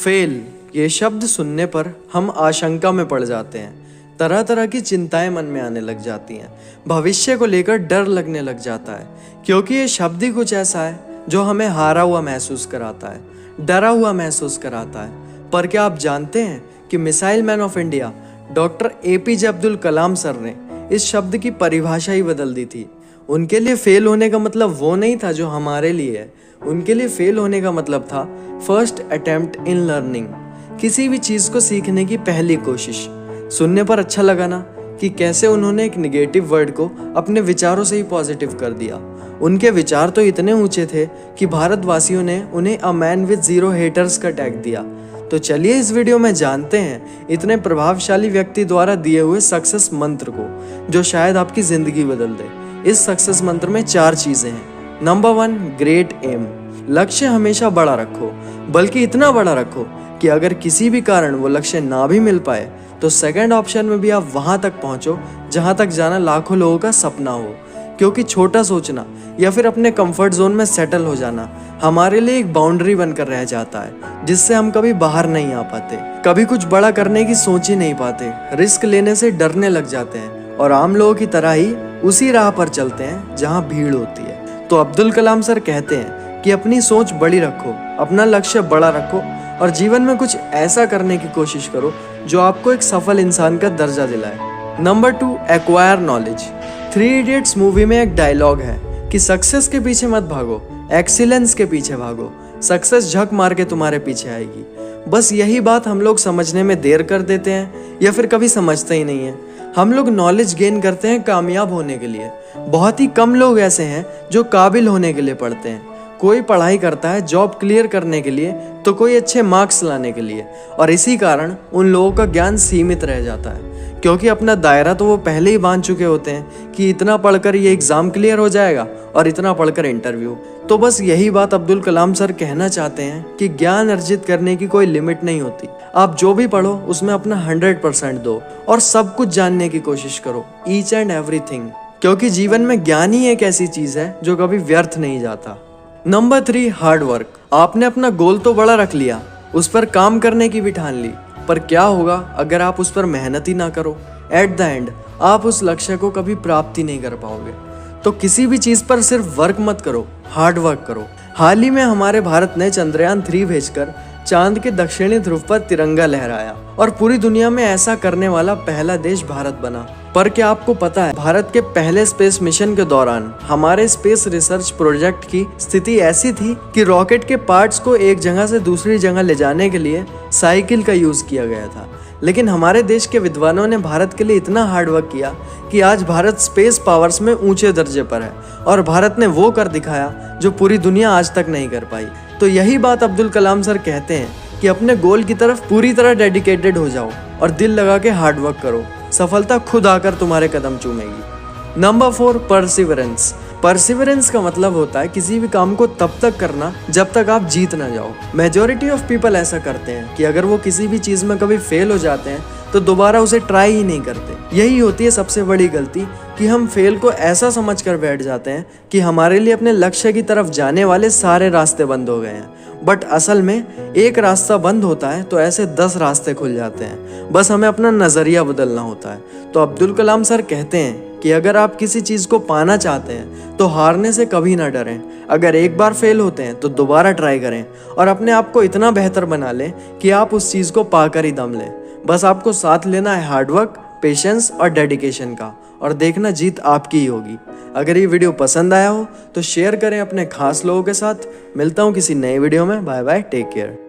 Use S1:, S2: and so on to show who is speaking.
S1: Fail ये शब्द सुनने पर हम आशंका में पड़ जाते हैं। तरह तरह की चिंताएं मन में आने लग जाती हैं। भविष्य को लेकर डर लगने लग जाता है, क्योंकि ये शब्द ही कुछ ऐसा है जो हमें हारा हुआ महसूस कराता है, डरा हुआ महसूस कराता है। पर क्या आप जानते हैं कि missile man of India doctor APJ Abdul Kalam sir ने इस शब्द की परिभाषा ही बदल दी थी। उनके लिए फेल होने का मतलब वो नहीं था जो हमारे लिए है। उनके लिए फेल होने का मतलब था फर्स्ट अटेम्प्ट इन लर्निंग, किसी भी चीज़ को सीखने की पहली कोशिश। सुनने पर अच्छा लगा ना कि कैसे उन्होंने एक नेगेटिव वर्ड को अपने विचारों से ही पॉजिटिव कर दिया। उनके विचार तो इतने ऊंचे थे कि भारतवासियों ने उन्हें अ मैन विद 0 हेटर्स का टैग दिया। तो चलिए इस वीडियो में जानते हैं इतने प्रभावशाली व्यक्ति द्वारा दिए हुए सक्सेस मंत्र को, जो शायद आपकी ज़िंदगी बदल दे। इस सक्सेस मंत्र में 4 चीज़ें हैं। Number 1, great aim. लक्ष्य हमेशा बड़ा रखो, बल्कि इतना बड़ा रखो कि अगर किसी भी कारण वो लक्ष्य ना भी मिल पाए तो सेकंड ऑप्शन में भी आप वहाँ तक पहुँचो जहाँ तक जाना लाखों लोगों का सपना हो। क्योंकि छोटा सोचना या फिर अपने कंफर्ट जोन में सेटल हो जाना हमारे लिए एक बाउंड्री बनकर रह जाता है, जिससे हम कभी बाहर नहीं आ पाते, कभी कुछ बड़ा करने की सोच ही नहीं पाते, रिस्क लेने से डरने लग जाते हैं और आम लोगों की तरह ही उसी राह पर चलते हैं जहाँ भीड़ होती है। तो अब्दुल कलाम सर कहते हैं कि अपनी सोच बड़ी रखो, अपना लक्ष्य बड़ा रखो और जीवन में कुछ ऐसा करने की कोशिश करो जो आपको एक सफल इंसान का दर्जा दिलाए। Number 2, acquire knowledge. 3 idiots movie में एक डायलॉग है कि सक्सेस के पीछे मत भागो, एक्सीलेंस के पीछे भागो। सक्सेस झक मार के तुम्हारे पीछे आएगी। बस यही बात हम लोग समझने में देर कर देते हैं या फिर कभी समझते ही नहीं है। हम लोग नॉलेज गेन करते हैं कामयाब होने के लिए। बहुत ही कम लोग ऐसे हैं जो काबिल होने के लिए पढ़ते हैं। कोई पढ़ाई करता है जॉब क्लियर करने के लिए, तो कोई अच्छे मार्क्स लाने के लिए, और इसी कारण उन लोगों का ज्ञान सीमित रह जाता है, क्योंकि अपना दायरा तो वो पहले ही बांध चुके होते हैं कि इतना पढ़कर ये एग्ज़ाम क्लियर हो जाएगा और इतना पढ़कर इंटरव्यू। तो बस यही बात अब्दुल कलाम सर कहना चाहते हैं कि ज्ञान अर्जित करने की कोई लिमिट नहीं होती। आप जो भी पढ़ो उसमें अपना 100% दो और सब कुछ जानने की कोशिश करो, ईच एंड एवरीथिंग, क्योंकि जीवन में ज्ञान ही एक ऐसी चीज़ है जो कभी व्यर्थ नहीं जाता। Number 3, hard work. आपने अपना गोल तो बड़ा रख लिया, उस पर काम करने की भी ठान ली, पर क्या होगा अगर आप उस पर मेहनत ही ना करो? एट द एंड आप उस लक्ष्य को कभी प्राप्त ही नहीं कर पाओगे। तो किसी भी चीज़ पर सिर्फ वर्क मत करो, हार्ड वर्क करो। हाल ही में हमारे भारत ने चंद्रयान 3 भेजकर चांद के दक्षिणी ध्रुव पर तिरंगा लहराया और पूरी दुनिया में ऐसा करने वाला पहला देश भारत बना। पर क्या आपको पता है, भारत के पहले स्पेस मिशन के दौरान हमारे स्पेस रिसर्च प्रोजेक्ट की स्थिति ऐसी थी कि रॉकेट के पार्ट्स को एक जगह से दूसरी जगह ले जाने के लिए साइकिल का यूज किया गया था। लेकिन हमारे देश के विद्वानों ने भारत के लिए इतना हार्ड वर्क किया कि आज भारत स्पेस पावर्स में ऊंचे दर्जे पर है और भारत ने वो कर दिखाया जो पूरी दुनिया आज तक नहीं कर पाई। तो यही बात अब्दुल कलाम सर कहते हैं कि अपने गोल की तरफ पूरी तरह डेडिकेटेड हो जाओ और दिल लगा के हार्ड वर्क करो, सफलता खुद आकर तुम्हारे कदम चूमेगी। Number 4, perseverance. परसिवरेंस का मतलब होता है किसी भी काम को तब तक करना जब तक आप जीत ना जाओ। मेजॉरिटी ऑफ पीपल ऐसा करते हैं कि अगर वो किसी भी चीज़ में कभी फेल हो जाते हैं तो दोबारा उसे ट्राई ही नहीं करते। यही होती है सबसे बड़ी गलती कि हम फेल को ऐसा समझकर बैठ जाते हैं कि हमारे लिए अपने लक्ष्य की तरफ जाने वाले सारे रास्ते बंद हो गए हैं। बट असल में एक रास्ता बंद होता है तो ऐसे 10 रास्ते खुल जाते हैं। बस हमें अपना नज़रिया बदलना होता है। तो अब्दुल कलाम सर कहते हैं कि अगर आप किसी चीज़ को पाना चाहते हैं तो हारने से कभी ना डरें। अगर एक बार फेल होते हैं तो दोबारा ट्राई करें और अपने आप को इतना बेहतर बना लें कि आप उस चीज़ को पाकर ही दम लें। बस आपको साथ लेना है हार्डवर्क, पेशेंस और डेडिकेशन का, और देखना जीत आपकी ही होगी। अगर ये वीडियो पसंद आया हो तो शेयर करें अपने खास लोगों के साथ। मिलता हूँ किसी नए वीडियो में। Bye bye, take care.